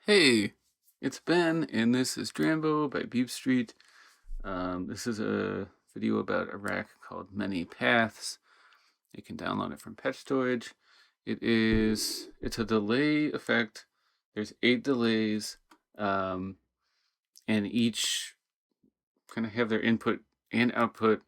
Hey, it's Ben, and this is Drambo by BeepStreet. This is a video about a rack called Many Paths. You can download it from Patch Storage. It's a delay effect. There's 8 delays, and each kind of have their input and output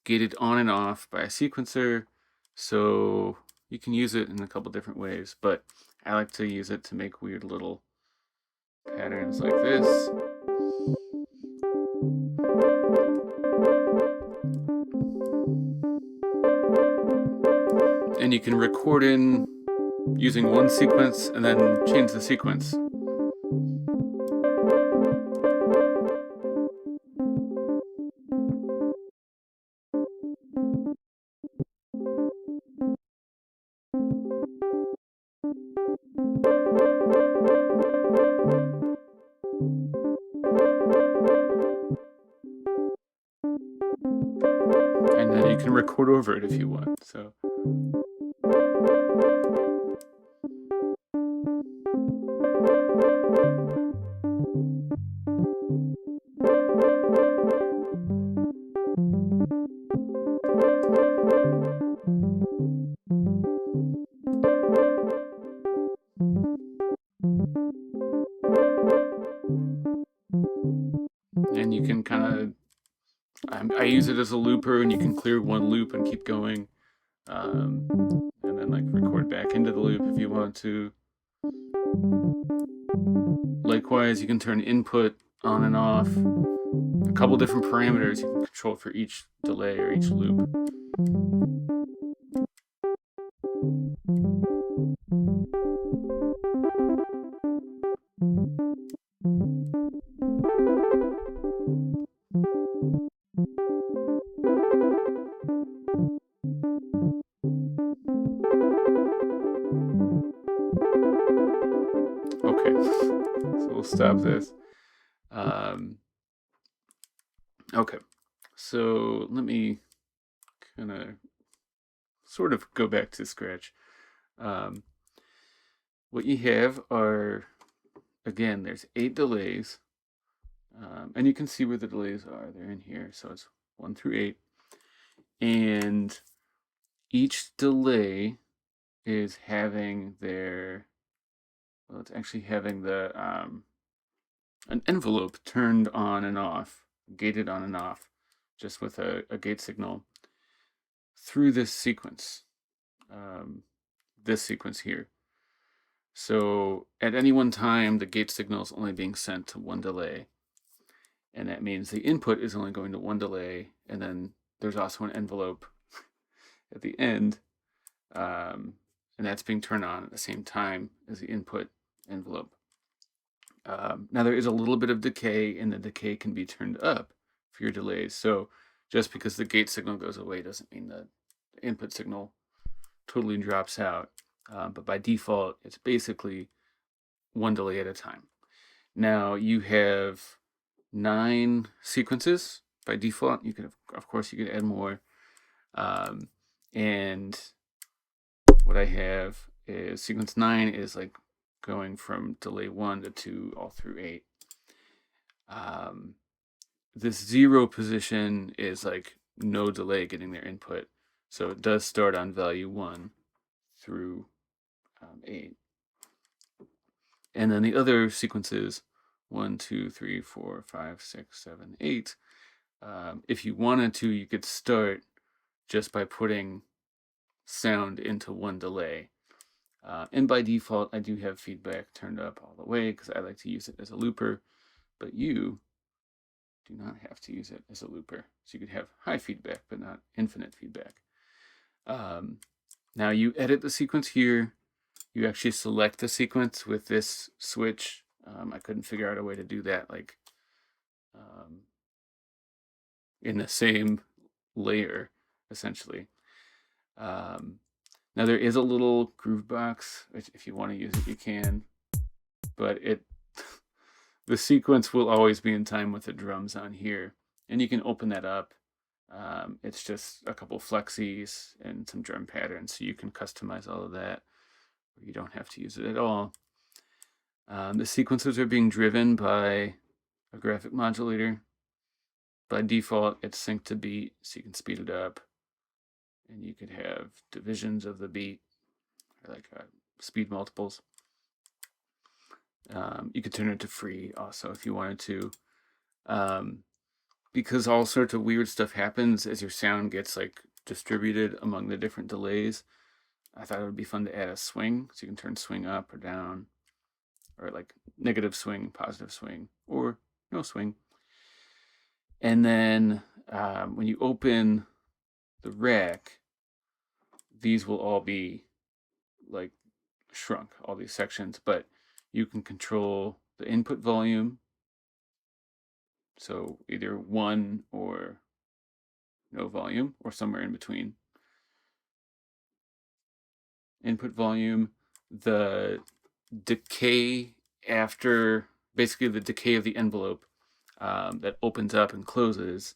gated on and off by a sequencer. So you can use it in a couple different ways, but I like to use it to make weird little patterns like this. And you can record in using one sequence and then change the sequence. And then you can record over it if you want. So and you can kind of I use it as a looper, and you can clear one loop and keep going, and then like record back into the loop if you want to. Likewise, you can turn input on and off. A couple different parameters you can control for each delay or each loop. Okay, so we'll stop this. Okay, so let me kind of sort of go back to scratch. What you have are, again, there's 8 delays, and you can see where the delays are. They're in here, so it's 1 through 8, and each delay is having their, well, it's actually having the an envelope turned on and off, gated on and off, just with a gate signal through this sequence here. So at any one time, the gate signal is only being sent to one delay, and that means the input is only going to one delay, and then there's also an envelope at the end, and that's being turned on at the same time as the input envelope. Now there is a little bit of decay, and the decay can be turned up for your delays. So just because the gate signal goes away doesn't mean the input signal totally drops out. But by default, it's basically one delay at a time. Now you have 9 sequences by default. You can, of course, you can add more. And what I have is sequence 9 is like going from delay 1 to 2 all through 8. This 0 position is like no delay getting their input. So it does start on value 1 through 8. And then the other sequences 1, 2, 3, 4, 5, 6, 7, 8. If you wanted to, you could start just by putting sound into one delay. And by default, I do have feedback turned up all the way because I like to use it as a looper, but you do not have to use it as a looper. So you could have high feedback, but not infinite feedback. Now you edit the sequence here. You actually select the sequence with this switch. I couldn't figure out a way to do that like in the same layer, essentially. Now there is a little groove box, which if you want to use it, you can, but the sequence will always be in time with the drums on here, and you can open that up. It's just a couple flexies and some drum patterns, so you can customize all of that. You don't have to use it at all. The sequencers are being driven by a graphic modulator. By default, it's synced to beat, so you can speed it up. And you could have divisions of the beat, or like speed multiples. You could turn it to free also if you wanted to. Because all sorts of weird stuff happens as your sound gets like distributed among the different delays, I thought it would be fun to add a swing, so you can turn swing up or down, or like negative swing, positive swing, or no swing. And then when you open the rack, these will all be like shrunk, all these sections, but you can control the input volume. So either 1 or no volume, or somewhere in between. Input volume, the decay after, basically the decay of the envelope that opens up and closes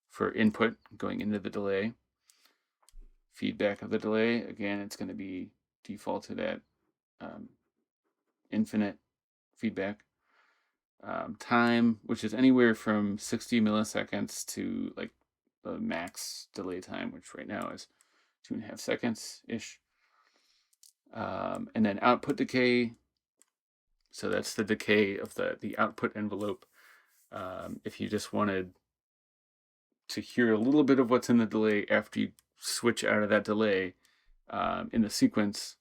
for input going into the delay. Feedback of the delay, again, it's going to be defaulted at infinite feedback. Time, which is anywhere from 60 milliseconds to like the max delay time, which right now is 2.5 seconds-ish. And then output decay, so that's the decay of the output envelope. If you just wanted to hear a little bit of what's in the delay after you switch out of that delay in the sequence,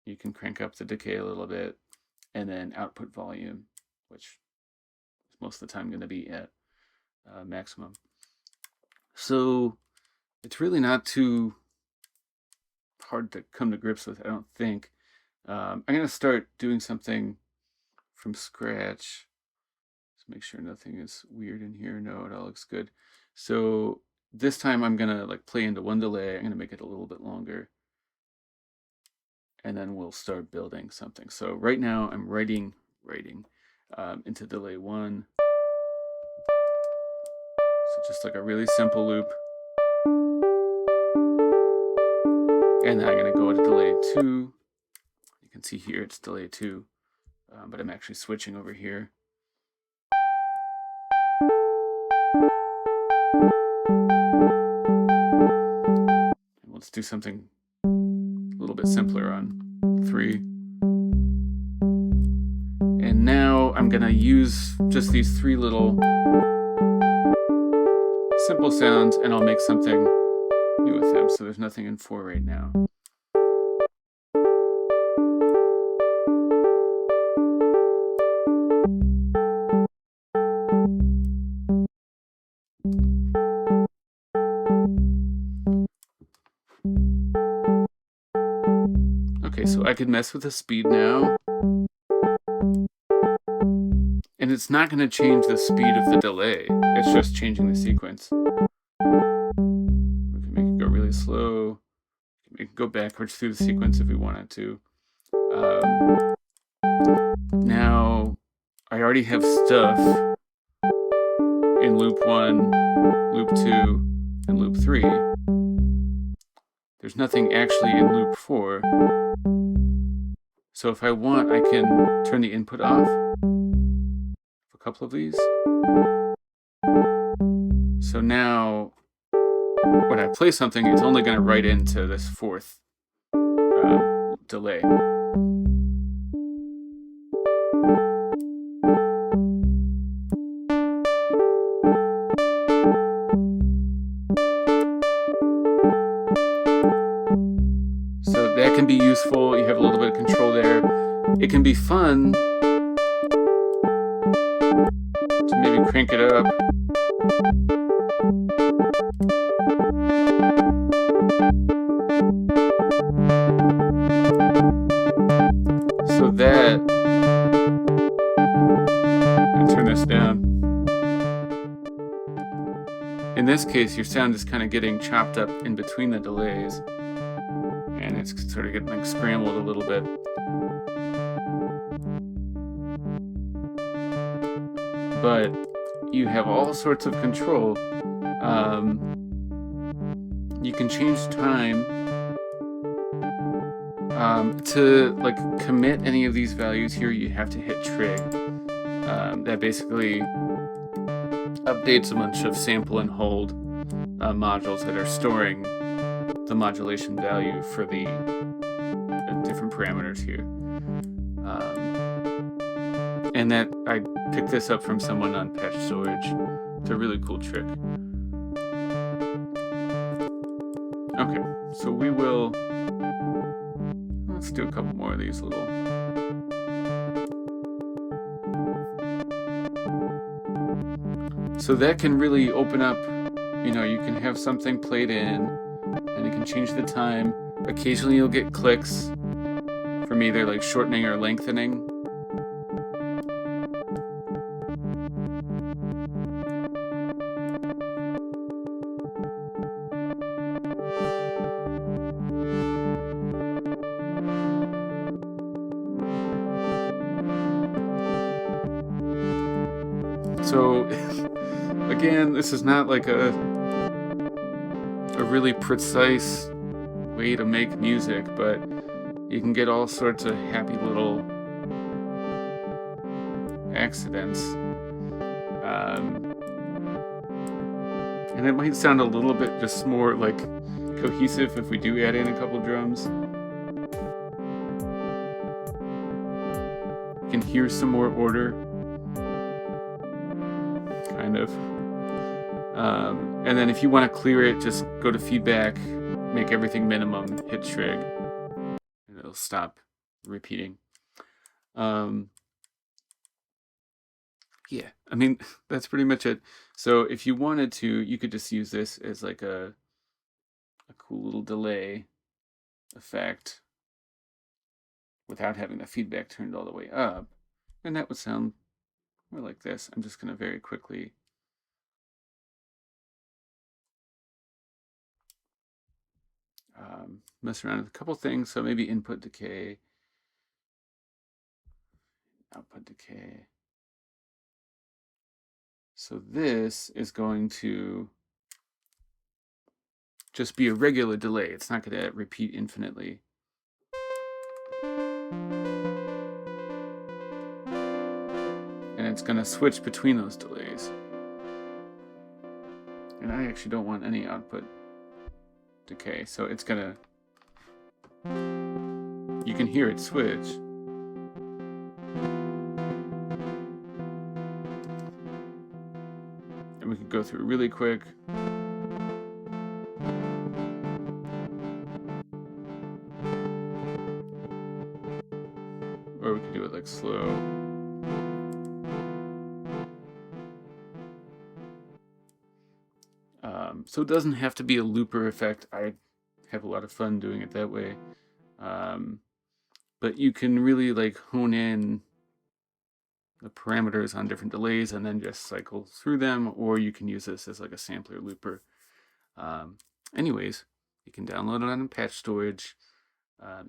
you can crank up the decay a little bit, and then output volume, which is most of the time going to be at maximum. So it's really not too hard to come to grips with, I don't think. I'm going to start doing something from scratch. Let's make sure nothing is weird in here. No, it all looks good. So this time I'm going to like play into one delay. I'm going to make it a little bit longer. And then we'll start building something. So right now I'm writing into delay 1. So just like a really simple loop. And then I'm going to go to delay 2. You can see here it's delay 2, but I'm actually switching over here. And let's do something a little bit simpler on 3. And now I'm going to use just these 3 little simple sounds, and I'll make something new with them. So there's nothing in 4 right now. Okay, so I could mess with the speed now. And it's not going to change the speed of the delay. It's just changing the sequence. We can make it go really slow. We can make it go backwards through the sequence if we wanted to. Now, I already have stuff in loop 1, loop 2, and loop 3. There's nothing actually in loop 4. So if I want, I can turn the input off. A couple of these. So now when I play something, it's only going to write into this 4th delay. So that can be useful. You have a little bit of control there. It can be fun to maybe crank it up. So that, and turn this down. In this case, your sound is kind of getting chopped up in between the delays, and it's sort of getting like scrambled a little bit. But you have all sorts of control. You can change time To like commit any of these values here, you have to hit trig. That basically updates a bunch of sample and hold modules that are storing the modulation value for the different parameters here. And that I picked this up from someone on patch storage. It's a really cool trick. Okay, so we will, let's do a couple more of these little. So that can really open up, you know, you can have something played in and you can change the time. Occasionally you'll get clicks from either like shortening or lengthening. So again, this is not like a really precise way to make music, but you can get all sorts of happy little accidents. And it might sound a little bit just more like cohesive if we do add in a couple drums. You can hear some more order. Kind of. And then if you want to clear it, just go to feedback, make everything minimum, hit trig, and it'll stop repeating. Yeah, I mean, that's pretty much it. So if you wanted to, you could just use this as like a cool little delay effect without having the feedback turned all the way up. And that would sound more like this. I'm just going to very quickly mess around with a couple things. So maybe input decay, output decay. So this is going to just be a regular delay. It's not going to repeat infinitely. And it's going to switch between those delays. And I actually don't want any output decay, so it's going to, you can hear it switch. And we could go through really quick. Or we could do it like slow. So it doesn't have to be a looper effect. I have a lot of fun doing it that way. But you can really like hone in the parameters on different delays and then just cycle through them, or you can use this as like a sampler looper. Anyways, you can download it on patch storage.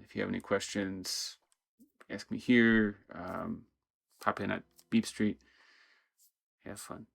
If you have any questions, ask me here. Pop in at BeepStreet. Have fun.